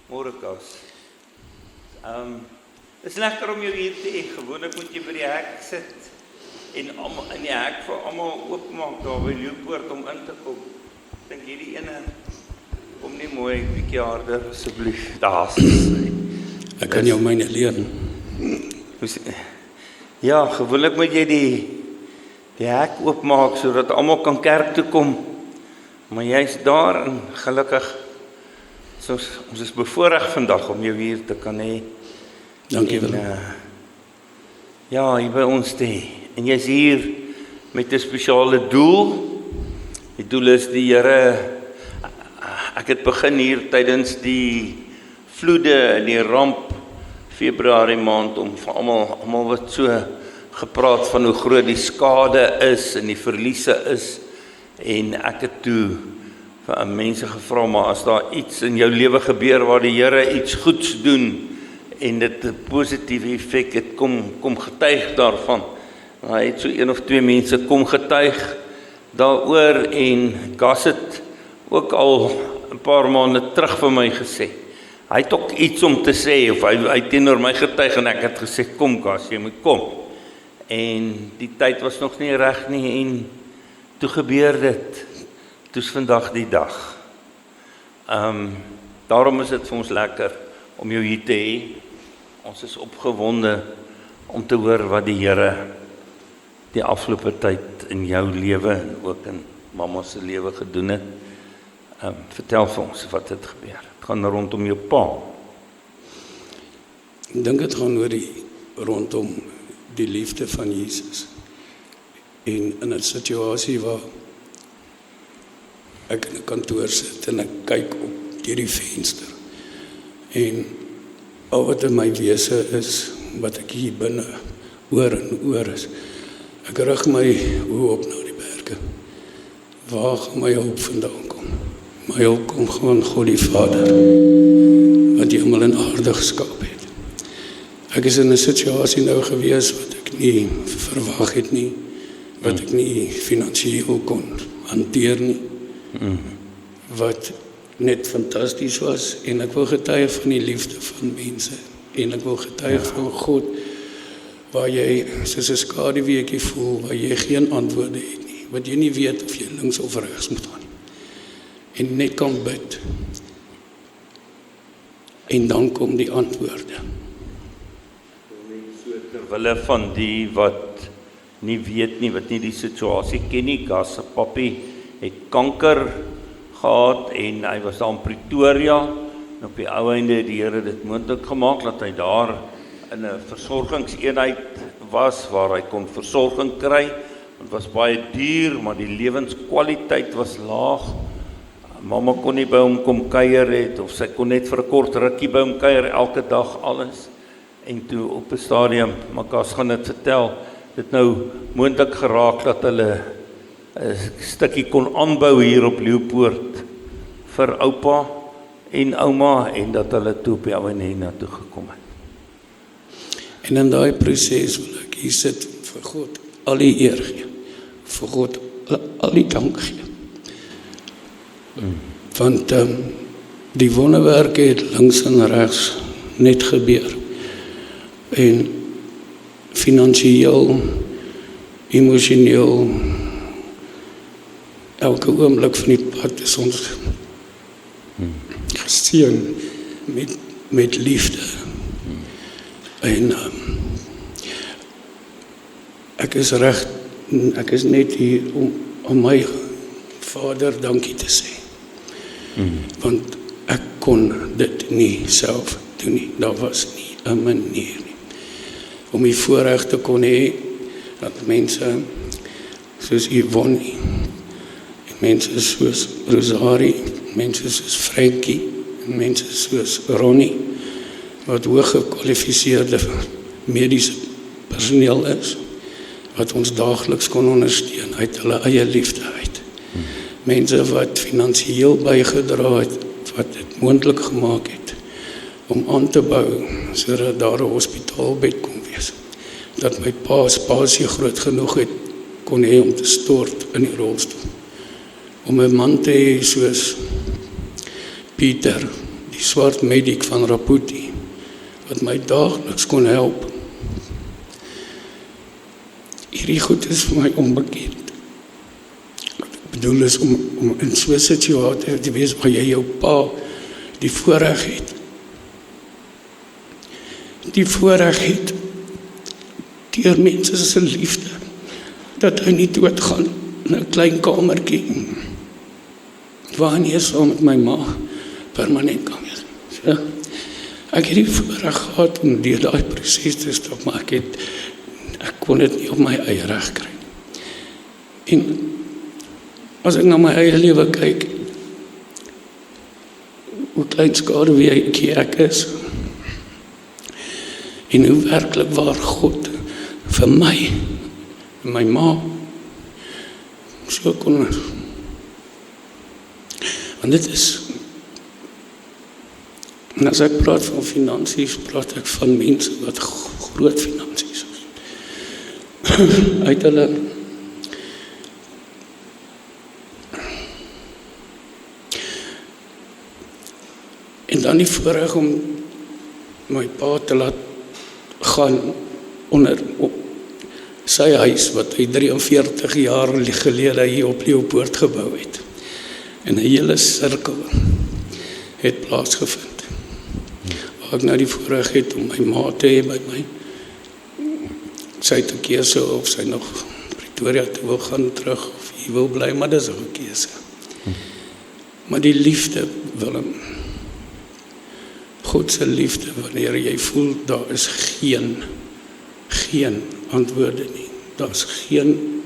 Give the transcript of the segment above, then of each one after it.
Môre Kos. Is lekker om jou hier te hê. Gewoonlik moet jy by die hek sit en in die hek vir almal oopmaak daar by Leeupoort om in te kom. Dink hierdie ene kom nie mooi, bietjie harder asseblief. Daar's. Ek kan jou myne leer. Ja, gewoonlik moet jy die hek oopmaak sodat almal kan kerk toe kom. Maar jy's daar en gelukkig ons is bevoorreg vandag om jou hier te kan hê. Dankie wel. Ja, hier by ons te hê. En jy's hier met 'n spesiale doel. Die doel is die Here. Ek het begin hier tydens die vloede en die ramp Februarie maand om vir almal wat so gepraat van hoe groot die skade is en die verliese is. En ek het toe vir mense gevra, maar as daar iets in jou lewe gebeur waar die Here iets goeds doen en dit 'n positiewe effek het, kom getuig daarvan. Hy het so 1 of 2 mense kom getuig daaroor en Gas het ook al 'n paar maande terug vir my gesê. Hy het ook iets om te sê of hy teenoor my getuig en ek het gesê kom Gas, jy moet kom. En die tyd was nog nie reg nie en toe gebeur dit. Toe's vandag die dag. Daarom is dit vir ons lekker om jou hier te hê. Ons is opgewonde om te hoor wat die Here die afgelope tyd in jou lewe en ook in mamma se lewe gedoen het. Vertel vir ons wat het gebeur. Het gaan rondom jou pa. Ek dink dit gaan oor rondom die liefde van Jesus. En in 'n situasie waar ek in 'n kantoor sit en ek kyk op deur die venster. En al wat in my wese is, wat ek hier binne oor en oor is, ek rig my oë op na die berge. Waar gaan my hulp vandaan kom? My hulp kom gewoon God die Vader, wat die hemel en aarde geskaap het. Ek is in 'n situasie nou gewees wat ek nie verwag het nie, wat ek nie finansiëel kon hanteer nie, wat net fantasties was, en ek wil getuig van die liefde van mense, en ek wil getuig van God, waar jy soos 'n skaduweetjie voel, waar jy geen antwoorde het nie, wat jy nie weet of jy links of regs moet gaan, en net kan bid, en dan kom die antwoorde. So terwille van die wat nie weet nie, wat nie die situasie ken nie, Gas se pappie het kanker gehad en hy was daar in Pretoria en op die ou einde het die Here dit moontlik gemaak dat hy daar in 'n versorgingseenheid was waar hy kon versorging kry. Dit was baie duur, maar die lewenskwaliteit was laag. Mamma kon nie by hom kom kuier het of sy kon net vir 'n kort rukkie by hom kuier elke dag alles. En toe op 'n stadium, Gas gaan dit vertel, dit nou moontlik geraak dat hulle 'n stukkie kon aanbou hier op Leeupoort vir oupa en ouma en dat hulle toe op die ou en na toe gekom het. En in daai proses wil ek hier sit vir God al die eer gee, vir God al die dank gee. Want die wonderwerke het links en regs net gebeur. En finansiëel, emosioneel, elke oomblik van die pad is ons geseën met liefde. En ek is net hier om my Vader dankie te sê. Want ek kon dit nie self doen nie. Daar was nie 'n manier nie. Om die voorreg te kon hê dat mense soos Yvonne, mense soos Rosarie, mense soos Frankie, mense soos Ronnie, wat hooggekwalifiseerde mediese personeel is, wat ons daagliks kon ondersteun uit hulle eie liefde uit. Mense wat finansiëel bygedra het, wat dit moontlik gemaak het, om aan te bou, sodat daar 'n hospitaalbed kon wees. Dat my pa spasie groot genoeg het, kon hê om te stort in die rolstoel. Om 'n man te hê soos Pieter, die die swart mediek van Raputi, wat my daagliks kon help. Hierdie goed is vir my onbekend. Wat ek bedoel is om in so 'n situasie te wees waar jy jou pa die voorreg het. Die voorreg het deur mense se liefde dat hy nie doodgaan in 'n klein kamertjie waar nie saam met my ma permanent kan wees. So, ek het die voorreg gehad om deur daai proses te stap, maar ek kon dit nie op my eie reg kry. En as ek na my eie lewe kyk, hoe klein skaduwee ek is, en hoe werklik waar God vir my, en my ma, so kon, want dit is, en as ek praat van finansies, praat ek van mense wat groot finansies is. Uit hulle en dan die voorreg om my pa te laat gaan onder sy huis wat hy 43 jaar gelede hier op Leeupoort gebou het. En 'n hele sirkel het plaasgevind. Waar ek nou die voorreg het om my ma te hê by my. Sy het 'n keuse of sy nog Pretoria toe wil gaan terug of hier wil bly, maar dis 'n keuse. Maar die liefde, Willem, God se liefde, wanneer jy voel, daar is geen antwoorde nie. Daar is geen,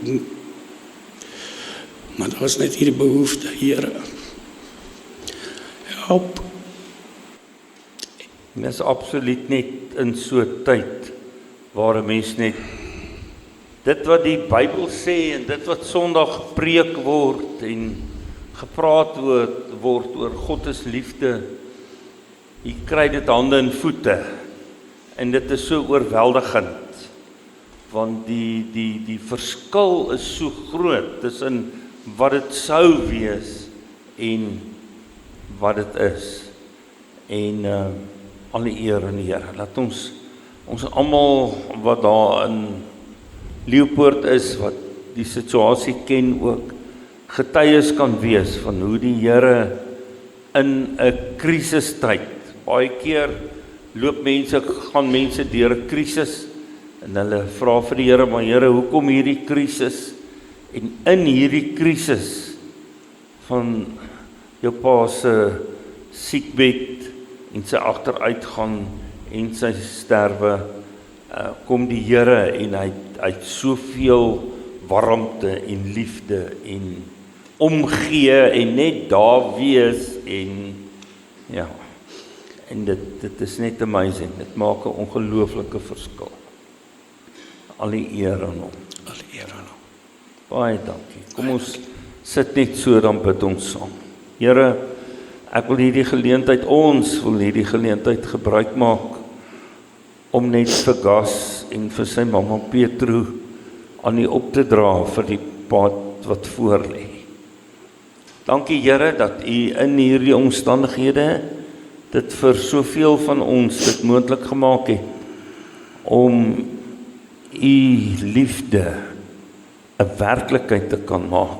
maar daar is net hierdie behoefte, Here, help. En is absoluut net in so 'n tyd, waar 'n mens net, dit wat die Bybel sê, en dit wat Sondag gepreek word, en gepraat word oor God is liefde, jy kry dit hande en voete, en dit is so oorweldigend, want die verskil is so groot tussen wat dit sou wees en wat dit is. En al die eer aan die Here. Laat ons almal wat daar in Leeupoort is, wat die situasie ken ook, getuies kan wees van hoe die Here in 'n krisistyd, baie keer gaan mense deur 'n krisis, en hulle vra vir die Here, maar Here, hoekom hierdie krisis? En in hierdie krisis van jou pa se siekbed en sy agteruitgang en sy sterwe, kom die Here en hy het soveel warmte en liefde en omgee en net daar wees en ja, en dit is net amazing. Dit maak 'n ongelooflike verskil. Al die eer aan hom. Al die eer aan hom. Baie dankie. Kom ons sit net so, dan bid ons saam. Here, ek wil hierdie geleentheid, ons wil hierdie geleentheid gebruik maak om net vir Gas en vir sy mamma Petro aan U op te dra vir die pad wat voor lê. Dankie Here dat U in hierdie omstandighede dit vir soveel van ons dit moontlik gemaak het om U liefde 'n werklikheid te kan maak,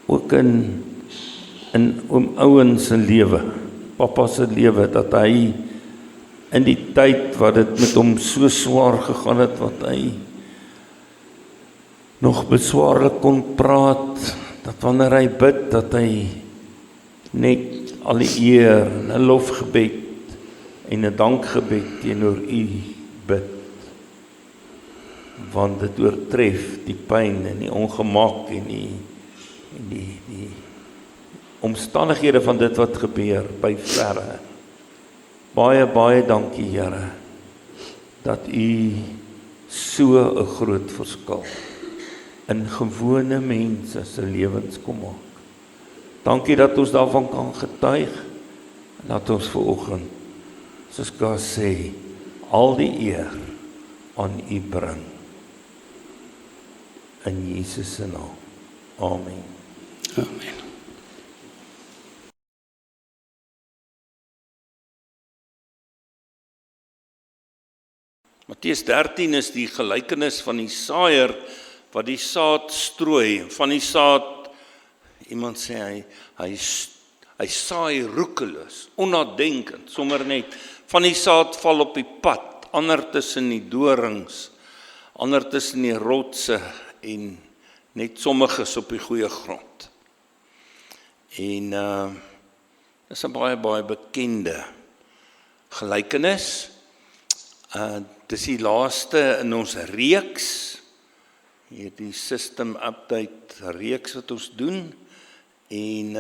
ook in oom ouens se lewe, pappa se lewe, dat hy in die tyd wat dit met hom so swaar gegaan het, wat hy nog beswaarlik kon praat, dat wanneer hy bid, dat hy net al die eer, 'n lofgebed en 'n dankgebed teenoor U bid, want dit oortref die pyn en die ongemak en die omstandighede van dit wat gebeur by verre. Baie, baie dankie Here, dat U so 'n groot verskil in gewone mense se lewens kom maak. Dankie dat ons daarvan kan getuig, en dat ons vanoggend, soos Gas sê, al die eer aan U bring. In Jesus se naam. Amen. Amen. Matteus 13 is die gelykenis van die saaier wat die saad strooi. Van die saad, iemand sê hy saai roekeloos, onnadenkend, sommer net. Van die saad val op die pad, ander tussen die dorings, ander tussen die rotse en net sommiges op die goeie grond. En dis 'n baie bekende gelykenis. Dis die laaste in ons reeks, hierdie system update reeks wat ons doen, en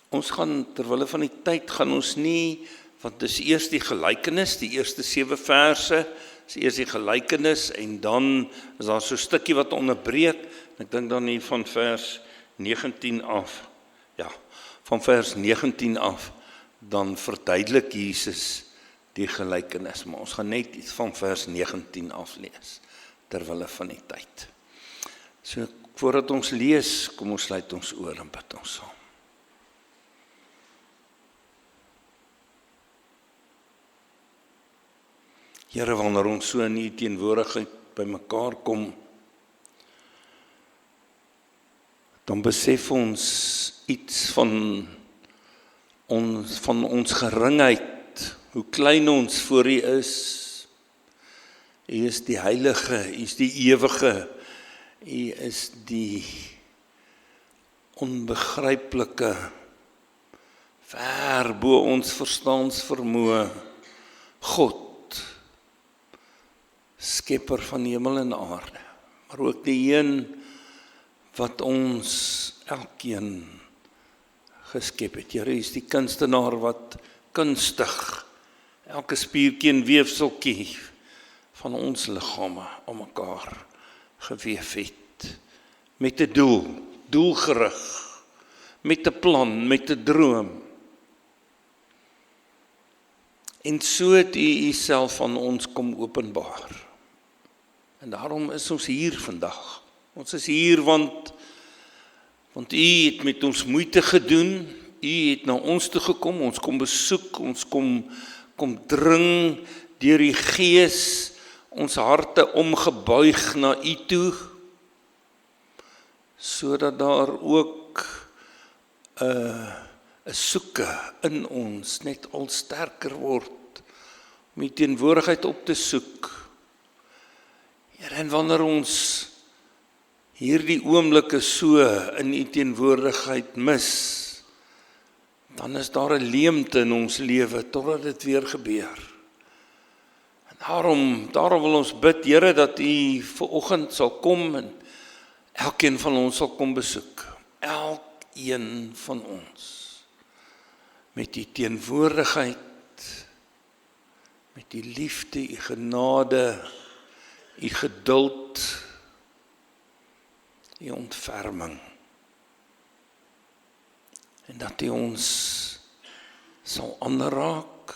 ons gaan, terwille van die tyd, gaan ons nie, want dis eers die gelykenis, die eerste 7 verse, is eers die gelykenis, en dan is daar so 'n stukkie wat onderbreek, ek dink dan nie van vers 19 af, ja, van vers 19 af, dan verduidelik Jesus die gelykenis, maar ons gaan net iets van vers 19 af lees, terwille van die tyd. So, voordat ons lees, kom ons sluit ons oor en bid ons saam. Here, wanneer ons so in U teenwoordigheid by mekaar kom, dan besef ons iets van ons geringheid, hoe klein ons voor U is. U is die heilige, U is die ewige, U is die onbegryplike, ver bo ons verstaansvermoë, God, skepper van hemel en aarde, maar ook die een wat ons elkeen geskep het. Here, U is die kunstenaar wat kunstig elke spiertjie en weefseltjie van ons liggame om mekaar geweef het, met 'n doel, doelgerig, met 'n plan, met 'n droom. En so het U Uself aan ons kom openbaar. En daarom is ons hier vandag. Ons is hier want U het met ons moeite gedoen, U het na ons toe gekom, ons kom besoek, ons kom dring deur die Gees, ons harte omgebuig na U toe, sodat daar ook 'n soeke in ons net al sterker word, om U teenwoordigheid op te soek. Here, en wanneer ons hierdie oomblikke so in U teenwoordigheid mis, dan is daar 'n leemte in ons lewe totdat dit weer gebeur. En daarom wil ons bid, Here, dat U vanoggend sal kom en elkeen van ons sal kom besoek. Elkeen van ons. Met U teenwoordigheid, met U liefde, U genade, U geduld, U ontferming. En dat U ons sal aanraak,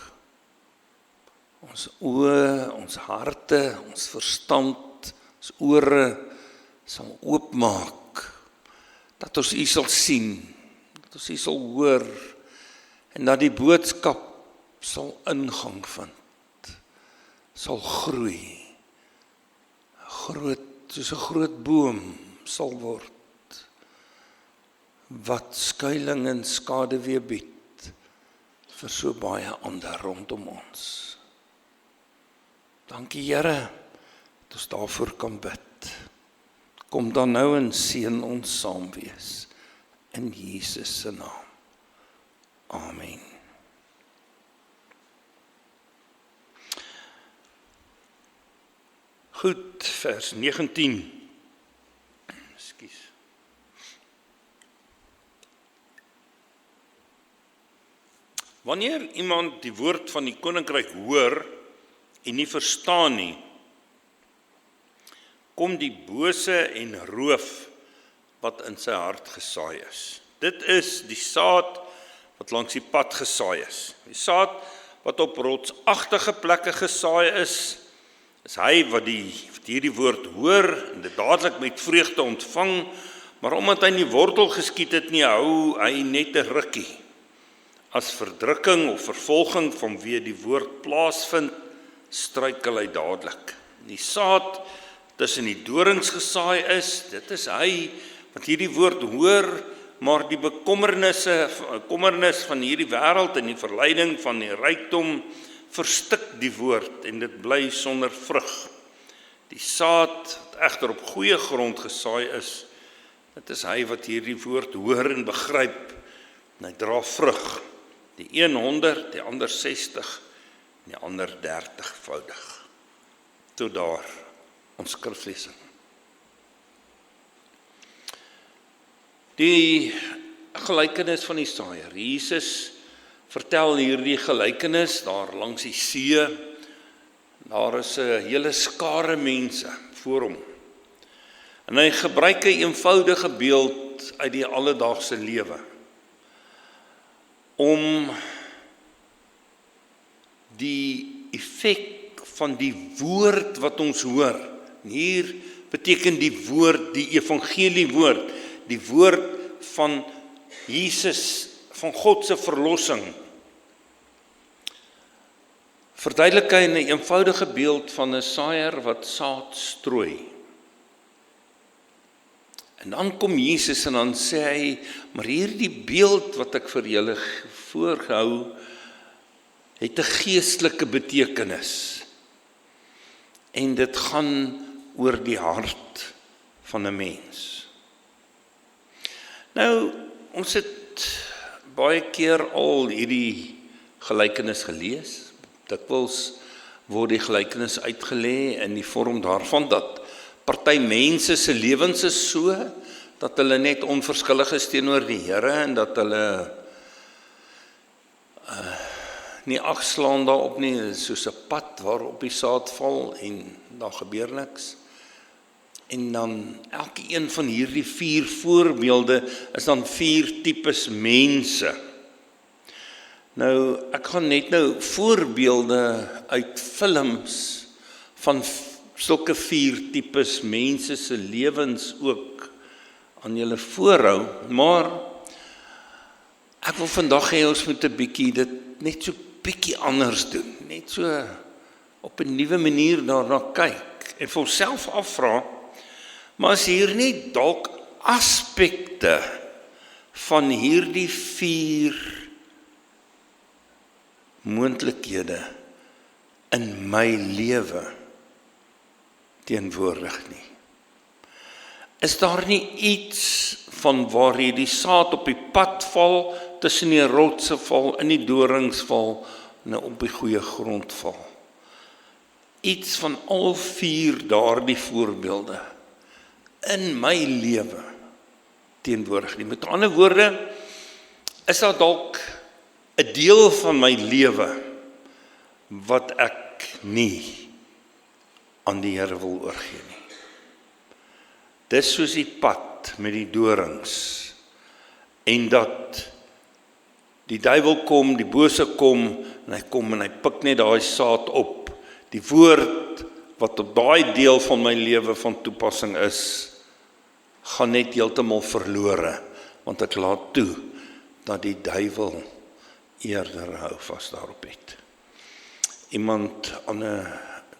ons oë, ons harte, ons verstand, ons ore sal oopmaak, dat ons U sal sien, dat ons U sal hoor, en dat die boodskap sal ingang vind, sal groei, soos 'n groot boom sal word, wat skuiling en skaduwee bied vir so baie ander rondom ons. Dankie, Here, dat ons daarvoor kan bid. Kom dan nou en seën ons saam wees, in Jesus se naam. Amen. Goed, vers 19. Ekskuus. Wanneer iemand die woord van die koninkryk hoor en nie verstaan nie, kom die bose en roof wat in sy hart gesaai is. Dit is die saad wat langs die pad gesaai is. Die saad wat op rotsagtige plekke gesaai is hy wat hierdie woord hoor en dit dadelik met vreugde ontvang, maar omdat hy nie wortel geskiet het nie, hou hy net 'n rukkie. As verdrukking of vervolging vanweë die woord plaasvind, struikel hy dadelik. Die saad tussen die dorings gesaai is, dit is hy wat hierdie woord hoor, maar die kommernis van hierdie wêreld en die verleiding van die rykdom verstik die woord en dit bly sonder vrug. Die saad wat egter op goeie grond gesaai is, dit is hy wat hierdie woord hoor en begryp en hy dra vrug. Die een 100, die ander 60 en die ander 30voudig. Tot daar ons skriflesing. Die gelykenis van die saaier. Jesus vertel hierdie gelykenis daar langs die see. Daar is 'n hele skare mense voor hom. En hy gebruik 'n eenvoudige beeld uit die alledaagse lewe om die effek van die woord wat ons hoor. En hier beteken die woord, die evangelie woord, die woord van Jesus, van God se verlossing. Verduidelik hy 'n eenvoudige beeld van 'n saaier wat saad strooi. En dan kom Jesus en dan sê hy, maar hierdie beeld wat ek vir julle voorgehou, het 'n geestelike betekenis. En dit gaan oor die hart van 'n mens. Nou, ons het baie keer al hierdie gelykenis gelees. Dikwels word die gelykenis uitgelê in die vorm daarvan dat party mense se lewens is so dat hulle net onverskillig is teenoor die Here en dat hulle nie agslaan daarop nie, soos 'n pad waarop die saad val en daar gebeur niks. En dan elke een van hierdie 4 voorbeelde is dan 4 tipes mense. Nou, ek gaan net nou voorbeelde uit films van sulke 4 tipes mense se lewens ook aan julle voorhou, maar ek wil vandag hê ons moet 'n bietjie dit net so bietjie anders doen, net so op 'n nuwe manier daarna kyk en vir onsself afvra, maar is hier nie dalk aspekte van hierdie 4 moontlikhede in my lewe teenwoordig nie? Is daar nie iets van waar hierdie saad op die pad val, tussen die rotse val, in die dorings val, en op die goeie grond val? Iets van al 4 daardie voorbeelde in my lewe teenwoordig nie. Met ander woorde, is daar dalk 'n deel van my lewe wat ek nie aan die Here wil oorgee nie. Dis soos die pad met die dorings, en dat die duiwel kom, die bose kom, en hy pik net daai saad op. Die woord wat op daai deel van my lewe van toepassing is, gaan net heeltemal verlore, want ek laat toe dat die duiwel eerder hou vas daarop het. Iemand aan 'n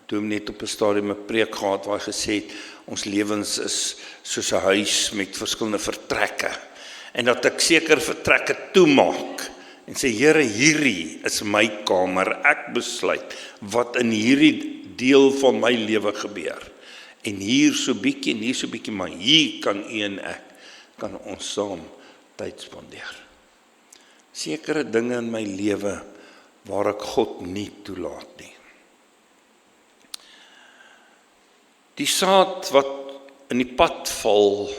dominee op 'n stadium 'n preek gehad waar hy gesê het, ons lewens is soos 'n huis met verskillende vertrekke, en dat ek seker vertrekke toemaak, en sê, Here, hierdie is my kamer, ek besluit wat in hierdie deel van my lewe gebeur, en hier so bietjie, en hier so bietjie, maar hier kan u en ek, kan ons saam tyd spandeer. Sekere dinge in my lewe waar ek God nie toelaat nie. Die saad wat in die pad val,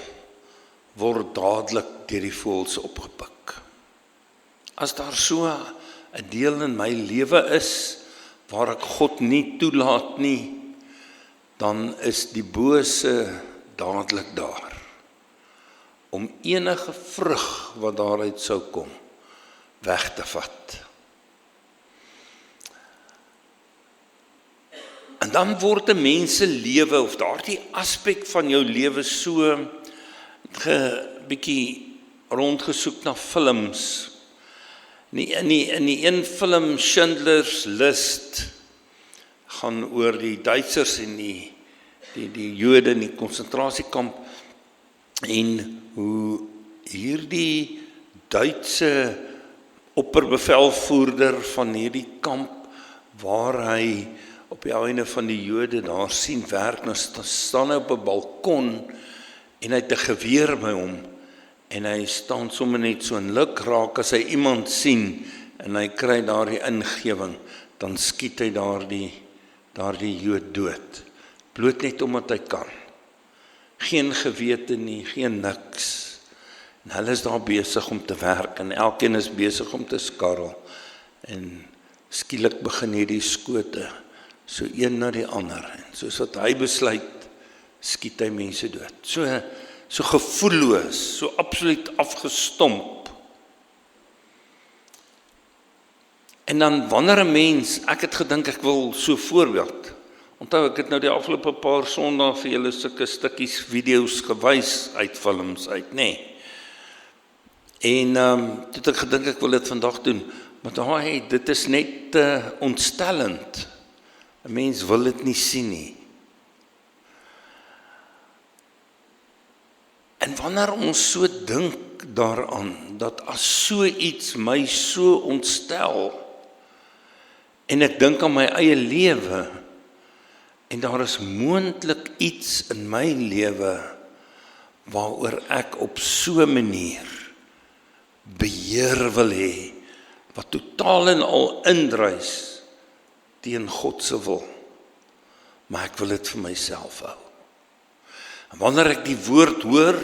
word dadelik deur die voëls opgepik. As daar so 'n deel in my lewe is waar ek God nie toelaat nie, dan is die bose dadelik daar om enige vrug wat daaruit sou kom weg te vat. En dan word 'n mens se lewe of daardie aspek van jou lewe so bietjie rondgesoek na films. In die een film Schindler's List gaan oor die Duitsers en die Jode in die konsentrasiekamp en hoe hierdie Duitse opperbevelvoerder van hierdie kamp waar hy op die einde van die Jode daar sien werk, nou staan hy op 'n balkon en hy het 'n geweer by hom en hy staan sommer net so in luk raak as hy iemand sien en hy kry daardie ingewing, dan skiet hy daardie Jood dood. Bloot net omdat hy kan. Geen gewete nie, geen niks. En hulle is daar besig om te werk en elkeen is besig om te skarrel. En skielik begin hierdie skote, so een na die ander. En soos wat hy besluit, skiet hy mense dood. So gevoelloos, so absoluut afgestomp. En dan wanneer 'n mens, ek het gedink ek wil so voorbeeld. Onthou ek het nou die afgelope paar Sondae vir julle sulke stukkies video's gewys uit films uit, nê. En toe het ek gedink ek wil dit vandag doen, maar dit is net ontstellend. 'n Mens wil dit nie sien nie. En wanneer ons so dink daaraan, dat as so iets my so ontstel, en ek dink aan my eie lewe, en daar is moontlik iets in my lewe, waaroor ek op so 'n manier beheer wil hê, wat totaal en al indruis teen God se wil, maar ek wil dit vir myself hou. En wanneer ek die woord hoor,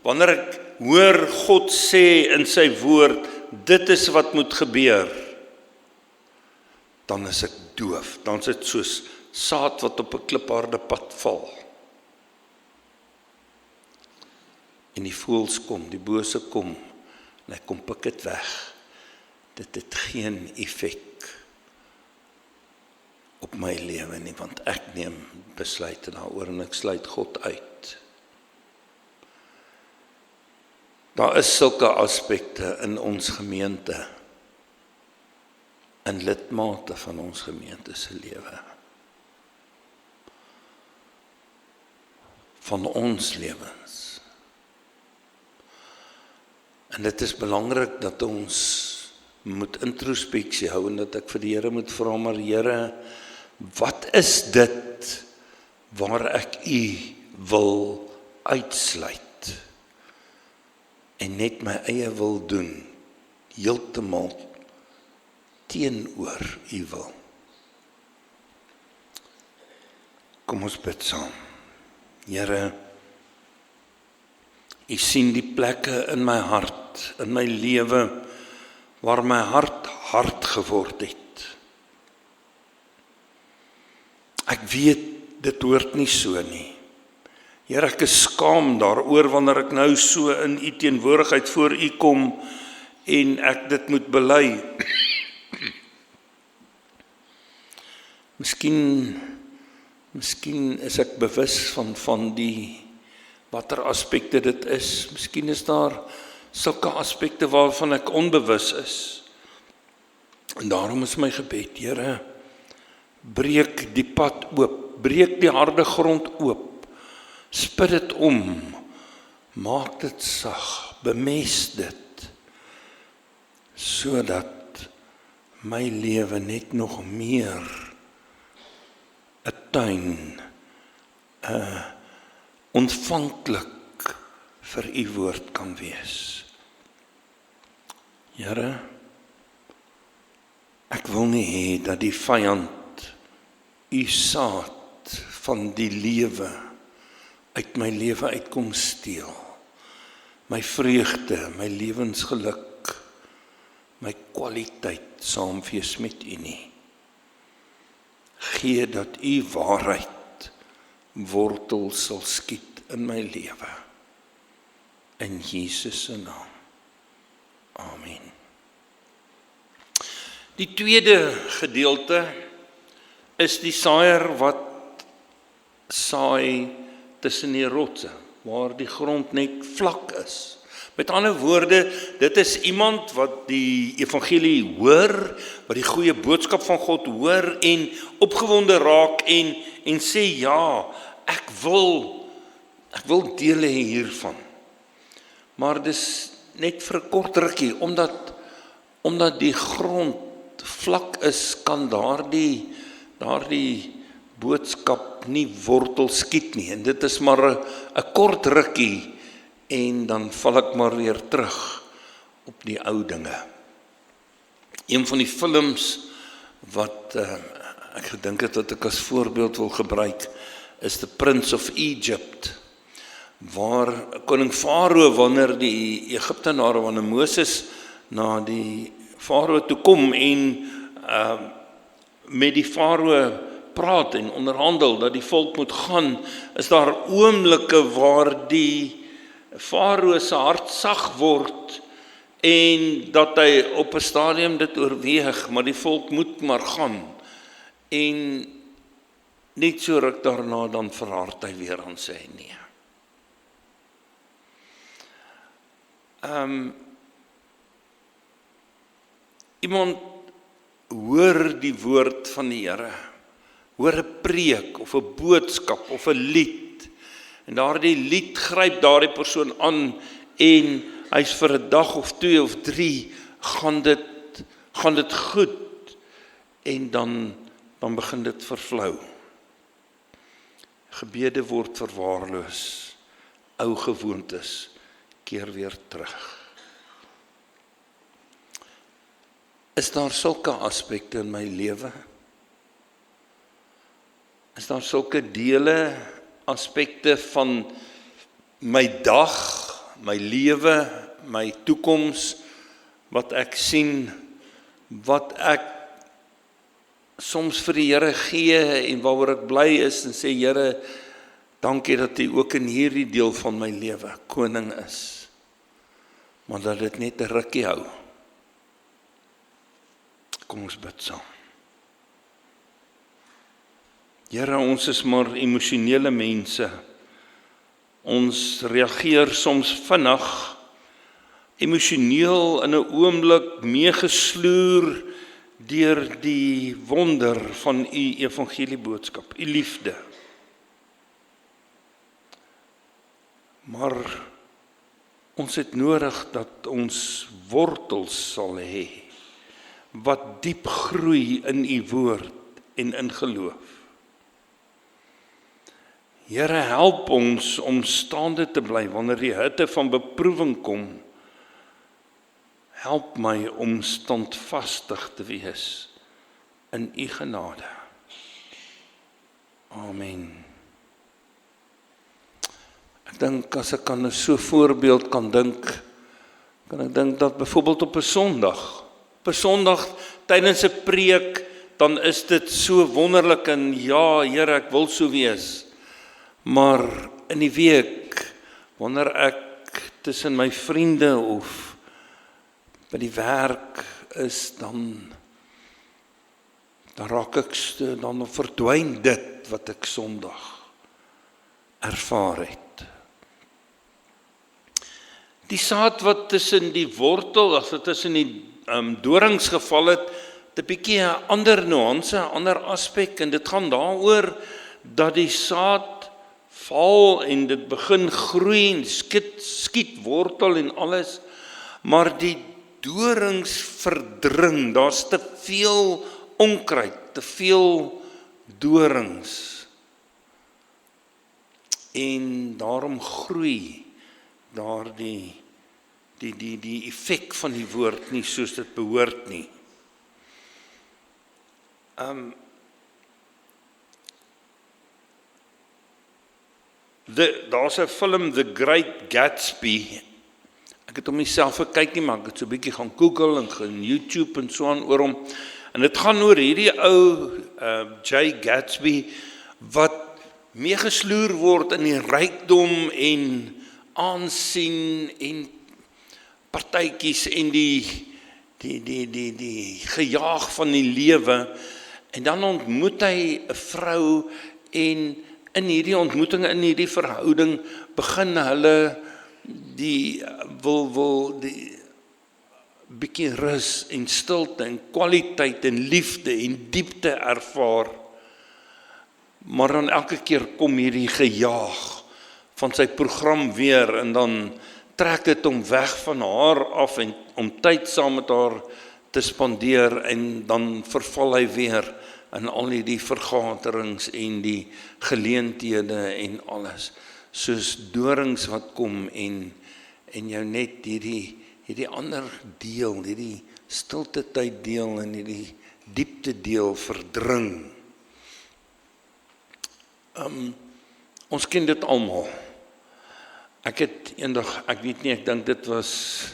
wanneer ek hoor God sê in sy woord, dit is wat moet gebeur, dan is ek doof, dan is dit soos saad wat op 'n klipharde pad val. En die voëls kom, die bose kom, en hy kom pik dit weg. Dit het geen effek op my lewe nie, want ek neem besluite daaroor en ek sluit God uit. Daar is sulke aspekte in ons gemeente, in lidmate van ons gemeente se lewe, van ons lewens. En dit is belangrik dat ons moet introspeksie hou en dat ek vir die Here moet vra, maar Here, wat is dit waar ek U wil uitsluit en net my eie wil doen, heeltemal teenoor U wil? Kom ons bid saam. Here, U sien die plekke in my hart, in my lewe, waar my hart hard geword het. Ek weet, dit hoort nie so nie. Here, ek is skaam daaroor wanneer ek nou so in U teenwoordigheid voor U kom en ek dit moet bely. Miskien is ek bewus van die watter aspekte dit is. Miskien is daar sulke aspekte waarvan ek onbewus is. En daarom is my gebed, Here, breek die pad oop, breek die harde grond oop, spit dit om, maak dit sag, bemest dit, sodat my lewe net nog meer 'n tuin, ontvanklik vir U woord kan wees. Here, ek wil nie hê dat die vyand U saad van die lewe uit my lewe uitkom steel. My vreugde, my lewensgeluk, my kwaliteit saam wees met U nie. Gee dat U waarheid wortel sal skiet in my lewe. In Jesus se naam. Amen. Die tweede gedeelte is die saaier wat saai tussen die rotse, waar die grond net vlak is. Met ander woorde, dit is iemand wat die evangelie hoor, wat die goeie boodskap van God hoor en opgewonde raak en sê, ja, ek wil deel hê hiervan. Maar dis net vir 'n kort rukkie, omdat die grond vlak is, kan daardie boodskap nie wortel skiet nie. En dit is maar 'n kort rukkie, en dan val ek maar weer terug op die ou dinge. Een van die films wat ek gedink het wat ek as voorbeeld wil gebruik, is The Prince of Egypt, waar koning Farao, wanneer die Egiptenare, wanneer Moses na die Farao toe kom en met die Farao praat en onderhandel dat die volk moet gaan, is daar oomblikke waar die Farao se hart sag word en dat hy op 'n stadium dit oorweeg, maar die volk moet maar gaan. En net so ruk daarna dan verhard hy weer aan sê nee. Iemand hoor die woord van die Here, hoor 'n preek of 'n boodskap of 'n lied, en daardie lied gryp daardie persoon aan en hy's vir 'n dag of 2 of 3 gaan dit goed, en dan begin dit vervlou. Gebede word verwaarloos, ou gewoontes keer weer terug. Is daar sulke aspekte in my lewe? Is daar sulke dele, aspekte van my dag, my lewe, my toekoms, wat ek sien, wat ek soms vir die Here gee en waaroor ek bly is en sê, Here, dankie dat U ook in hierdie deel van my lewe koning is, maar dat dit net 'n rukkie hou. Kom ons bid saam. Here, ons is maar emosionele mense. Ons reageer soms vinnig, emosioneel in 'n oomblik meegesloer deur die wonder van U evangelieboodskap, U liefde. Maar ons het nodig dat ons wortels sal hê, wat diep groei in U woord en in geloof. Here, help ons om staande te bly wanneer die hitte van beproewing kom. Help my om standvastig te wees in U genade. Amen. Ek dink as ek aan so 'n voorbeeld kan ek dink dat byvoorbeeld op 'n Sondag tydens 'n preek, dan is dit so wonderlik en ja, Here, ek wil so wees. Maar in die week, wanneer ek tussen my vriende of by die werk is, dan raak ek, dan verdwyn dit wat ek Sondag ervaar het. Die saad wat tussen die wortel, as dit tussen die dorings geval het, 'n bietjie 'n ander nuance, 'n ander aspek, en dit gaan daaroor dat die saad val en dit begin groei en skiet wortel en alles, maar die dorings verdring, daar's te veel onkruid, te veel dorings, en daarom groei daar die effek van die woord nie soos dit behoort nie. Daar's 'n film, The Great Gatsby. Ek het hom nie self gekyk nie, maar ek het so 'n bietjie gaan Google en gaan YouTube en so aan oor hom. En dit gaan oor hierdie ou J. Gatsby wat meegesloer word in die rykdom en aansien en partytjies en die gejaag van die lewe, en dan ontmoet hy 'n vrou, en in hierdie ontmoeting, in hierdie verhouding, begin hulle wil die bietjie rus en stilte en kwaliteit en liefde en diepte ervaar. Maar dan elke keer kom hierdie gejaag van sy program weer en dan trek dit hom weg van haar af en om tyd saam met haar te spandeer en dan verval hy weer in al die vergaderings en die geleenthede en alles. Soos dorings wat kom en jou net hierdie ander deel, hierdie stilte tyd deel en hierdie diepte deel verdring. Ons ken dit almal. Ek het eendag, ek weet nie, ek dink dit was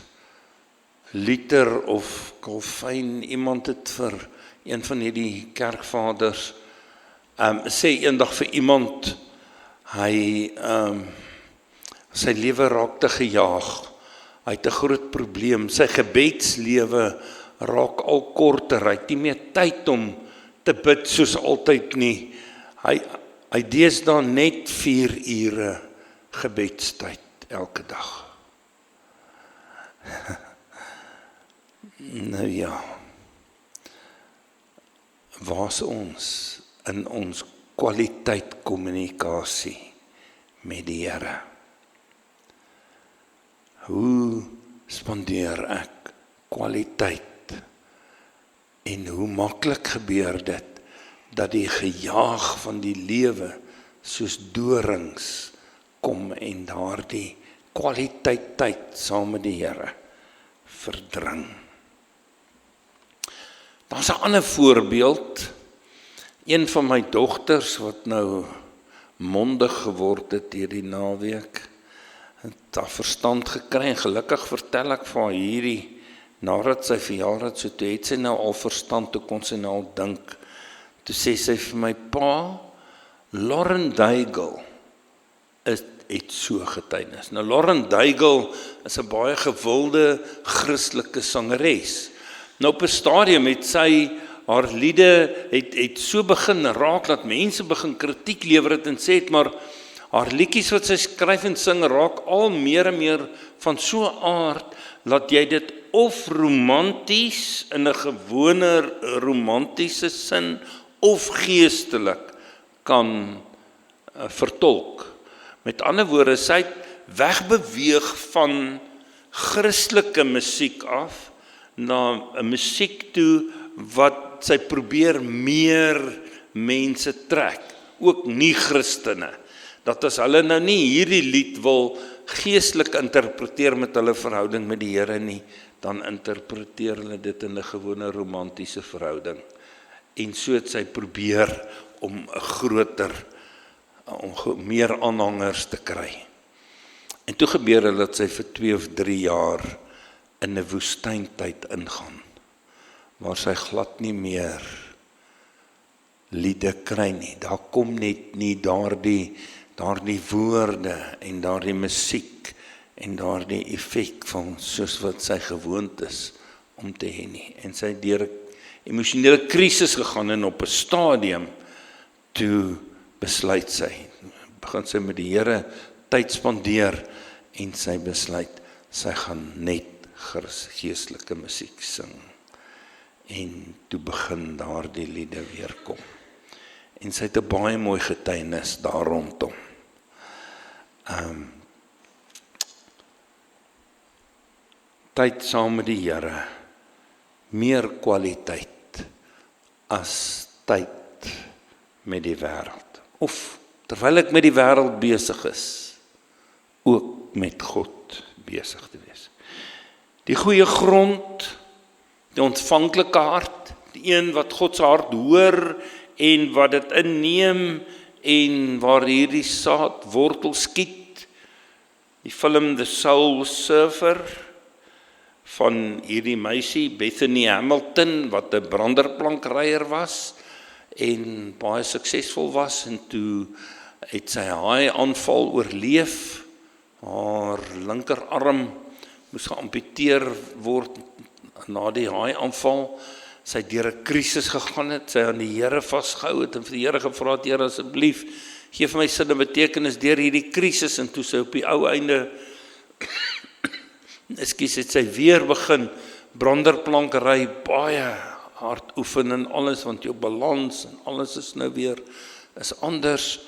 Luther of Calvin, iemand het vir een van hierdie kerkvaders sê eendag vir iemand, hy sy lewe raak te gejaag. Hy het 'n groot probleem. Sy gebedslewe raak al korter. Hy het nie meer tyd om te bid soos altyd nie. Hy deesdae net 4 ure gebedstyd elke dag. Nou ja. Waar's ons in ons kwaliteit kommunikasie met die Here? Hoe spandeer ek kwaliteit? En hoe maklik gebeur dit dat die gejaag van die lewe soos dorings kom en daardie kwaliteit tyd saam met die Here verdring. Daar's 'n ander voorbeeld. Een van my dogters wat nou mondig geword het hierdie naweek, het haar verstand gekry en gelukkig vertel ek vir haar hierdie, nadat sy verjaar het, so toe het sy nou al verstand, toe kon sy nou al dink. Toe sê sy vir my, pa, Lauren Daigle het so getuienis. Nou Lauren Daigle is 'n baie gewilde Christelike sangeres. Nou op 'n stadium het sy haar liede het so begin raak dat mense begin kritiek lewer het en sê het, maar haar liedjies wat sy skryf en sing raak al meer en meer van so 'n aard dat jy dit of romanties in 'n gewone romantiese sin of geestelik kan vertolk. Met ander woorde, sy het wegbeweeg van Christelike musiek af na 'n musiek toe wat sy probeer meer mense trek, ook nie Christene. Dat as hulle nou nie hierdie lied wil geestelik interpreteer met hulle verhouding met die Here nie, dan interpreteer hulle dit in 'n gewone romantiese verhouding. En so het sy probeer om 'n groter, om meer aanhangers te kry. En toe gebeur dit dat sy vir 2 of 3 jaar in 'n woestyntyd ingaan, waar sy glad nie meer liede kry nie. Daar kom net nie daardie woorde en daardie musiek en daardie effek van soos wat sy gewoond is om te hê nie. En sy het deur 'n emosionele krisis gegaan en op 'n stadium toe besluit sy, begin sy met die Here tyd spandeer en sy besluit, sy gaan net geestelike musiek sing. En toe begin daardie liede weer kom. En sy het 'n baie mooi getuienis daar rondom. Tyd saam met die Here, meer kwaliteit as tyd met die wêreld. Of terwyl ek met die wêreld besig is, ook met God besig te wees. Die goeie grond, die ontvanklike hart, die een wat God se hart hoor en wat dit inneem en waar hierdie saad wortel skiet. Die film The Soul Surfer van hierdie meisie Bethany Hamilton wat 'n branderplankryer was en baie suksesvol was en toe het sy haai aanval oorleef. Haar linkerarm moes geamputeer word na die haai aanval. Sy het deur 'n krisis gegaan het, sy aan die Here vasgehou het en vir die Here gevra het, Here asseblief, gee vir my sin en betekenis deur hierdie krisis, en toe sy op die ou einde Ekskuus, het sy weer begin branderplankery baie hard oefen en alles, want jou balans en alles is nou weer is anders.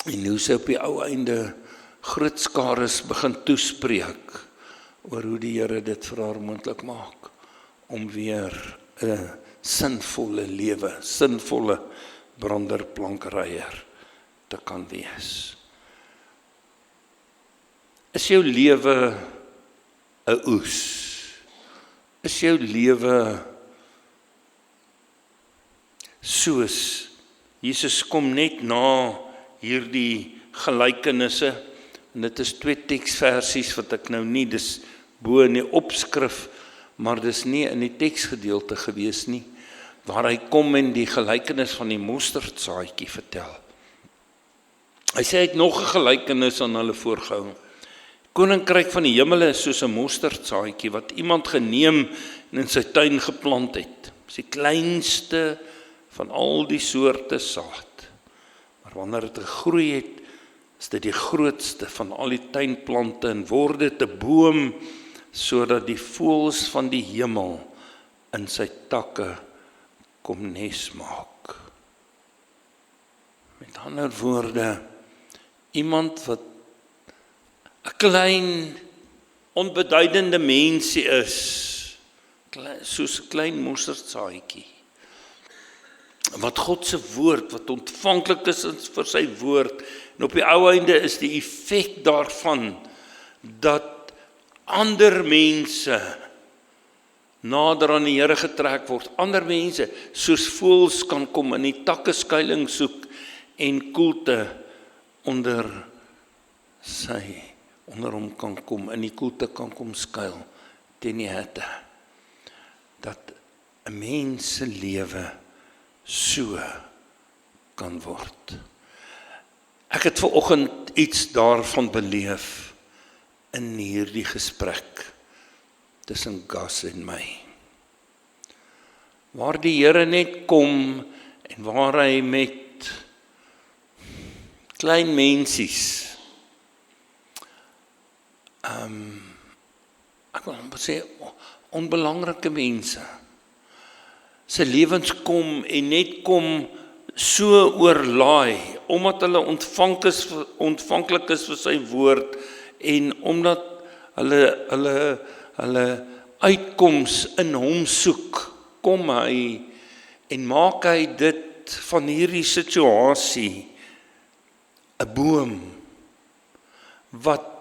En nou sy op die ou einde groot skares begin toespreek oor hoe die Here dit vir haar moontlik maak om weer 'n sinvolle lewe, sinvolle branderplankeryer te kan wees. Is jou lewe 'n oes? Is jou lewe soos Jesus kom net na hierdie gelykenisse, en dit is 2 teksversies wat ek nou nie, dis bo in die opskrif, maar dis nie in die teksgedeelte gewees nie, waar hy kom en die gelykenis van die mosterdsaadjie vertel. Hy sê hy het nog 'n gelykenis aan hulle voorgehou. Koninkryk van die hemele is soos 'n mosterdsaadjie wat iemand geneem en in sy tuin geplant het. Dis die kleinste van al die soorte saad. Maar wanneer dit gegroei het, is dit die grootste van al die tuinplante en word dit 'n boom, sodat die voëls van die hemel in sy takke kom nes maak. Met ander woorde, iemand wat 'n klein, onbeduidende mensie is, soos 'n klein mosterdsaadjie, wat God se woord, wat ontvanklik is vir sy woord, en op die ou einde is die effek daarvan, dat ander mense nader aan die Here getrek word, ander mense soos voëls kan kom in die takke skuiling soek en koelte onder hom kan kom, in die koelte kan kom skuil teen die hitte. Dat 'n mens se lewe so kan word. Ek het vanoggend iets daarvan beleef in hierdie gesprek tussen Gas en my. Waar die Here net kom en waar hy met klein mensies, ek wil sê onbelangrike mense, sy lewens kom en net kom so oorlaai, omdat hulle ontvanklik is vir sy woord, en omdat hulle uitkoms in hom soek, kom hy en maak hy dit van hierdie situasie 'n boom wat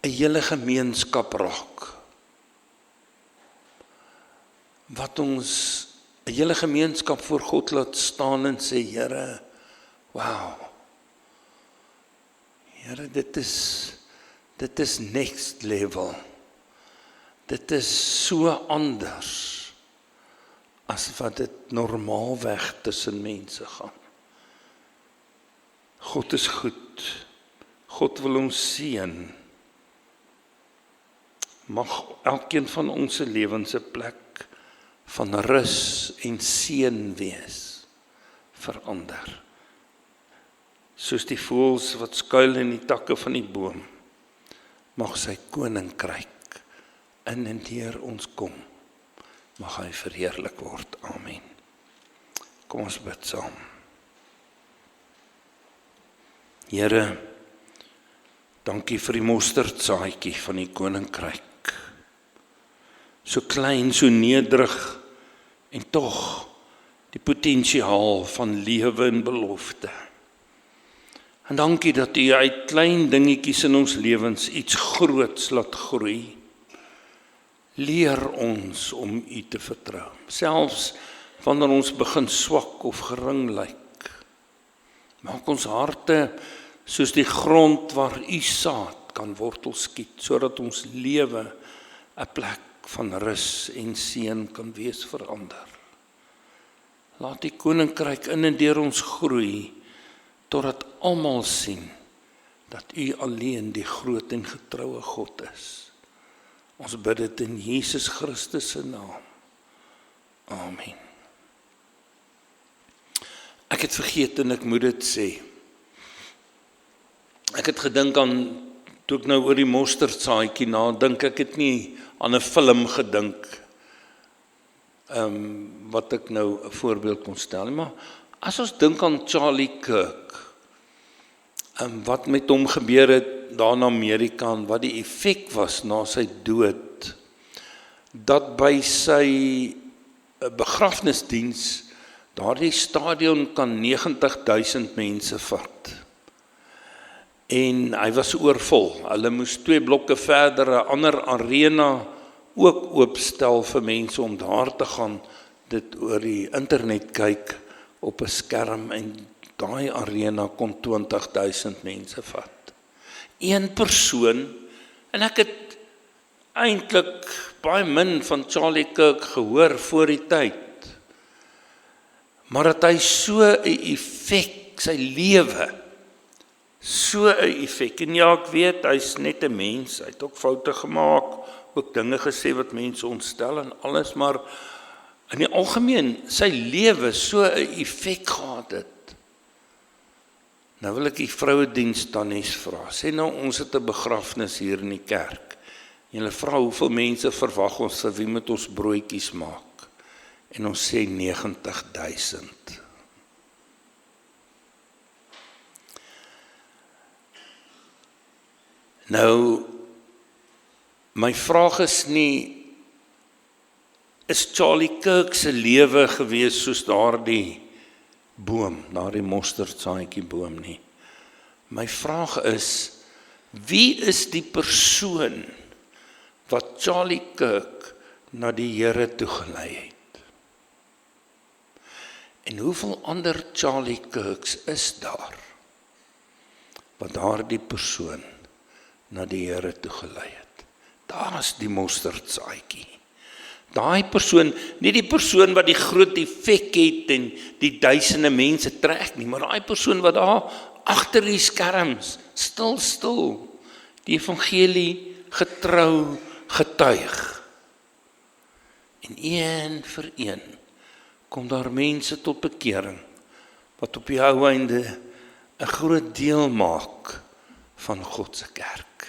'n hele gemeenskap raak. Wat ons 'n hele gemeenskap voor God laat staan en sê, Here, wow. Here, dit is next level. Dit is so anders as wat dit normaalweg tussen mense gaan. God is goed. God wil ons seën. Mag elkeen van ons se lewens 'n plek van rus en seën wees vir ander. Soos die voëls wat skuil in die takke van die boom, mag sy koninkryk in en deur ons kom. Mag hy verheerlik word. Amen. Kom ons bid saam. Here, dankie vir die mosterdsaadjie van die koninkryk. So klein, so nederig, en tog die potensiaal van lewe en belofte. En dankie dat U uit klein dingetjies in ons lewens iets groots laat groei. Leer ons om U te vertrou, selfs wanneer ons begin swak of gering lyk. Maak ons harte soos die grond waar U saad kan wortel skiet, sodat ons lewe 'n plek van rus en seën kan wees vir ander. Laat die koninkryk in en deur ons groei, totdat almal sien dat U alleen die groot en getroue God is. Ons bid dit in Jesus Christus se naam. Amen. Ek het vergeet en ek moet dit sê. Ek het gedink aan Toe ek nou oor die mosterdsaadjie nadink, ek het nie aan 'n film gedink, wat ek nou 'n voorbeeld kon stel nie, maar as ons dink aan Charlie Kirk, wat met hom gebeur het daar in Amerika, en wat die effek was na sy dood, dat by sy begrafnisdiens, daardie stadion kan 90.000 mense vat. En hy was oorvol. Hulle moes 2 blokke verder 'n ander arena ook oopstel vir mense om daar te gaan, dit oor die internet kyk op 'n skerm, en daai arena kon 20.000 mense vat. Een persoon, en ek het eintlik baie min van Charlie Kirk gehoor voor die tyd, maar dat hy so 'n effek, sy lewe, so 'n effek, en ja, ek weet, hy's net 'n mens, hy het ook foute gemaak, ook dinge gesê wat mense ontstel en alles, maar in die algemeen, sy lewe so 'n effek gehad het. Nou wil ek die vrouediens tannies vra, sê nou ons het 'n begrafnis hier in die kerk, en hulle vra hoeveel mense verwag ons, vir wie moet ons broodjies maak, en ons sê 90.000. Nou, my vraag is nie, is Charlie Kirk se lewe gewees soos daardie boom, daardie mosterdsaadjie boom nie. My vraag is, wie is die persoon wat Charlie Kirk na die Here toe gelei het? En hoeveel ander Charlie Kirks is daar, wat daardie persoon na die Here toe gelei het? Daar is die mosterdsaadjie. Daai persoon, nie die persoon wat die groot effek het en die duisende mense trek nie, maar daai persoon wat daar agter die skerms, stil, die evangelie getrou getuig. En een vir een kom daar mense tot bekering, wat op die ou einde 'n groot deel maak van God se kerk.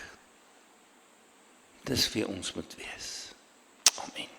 Dis wie ons moet wees. Amen.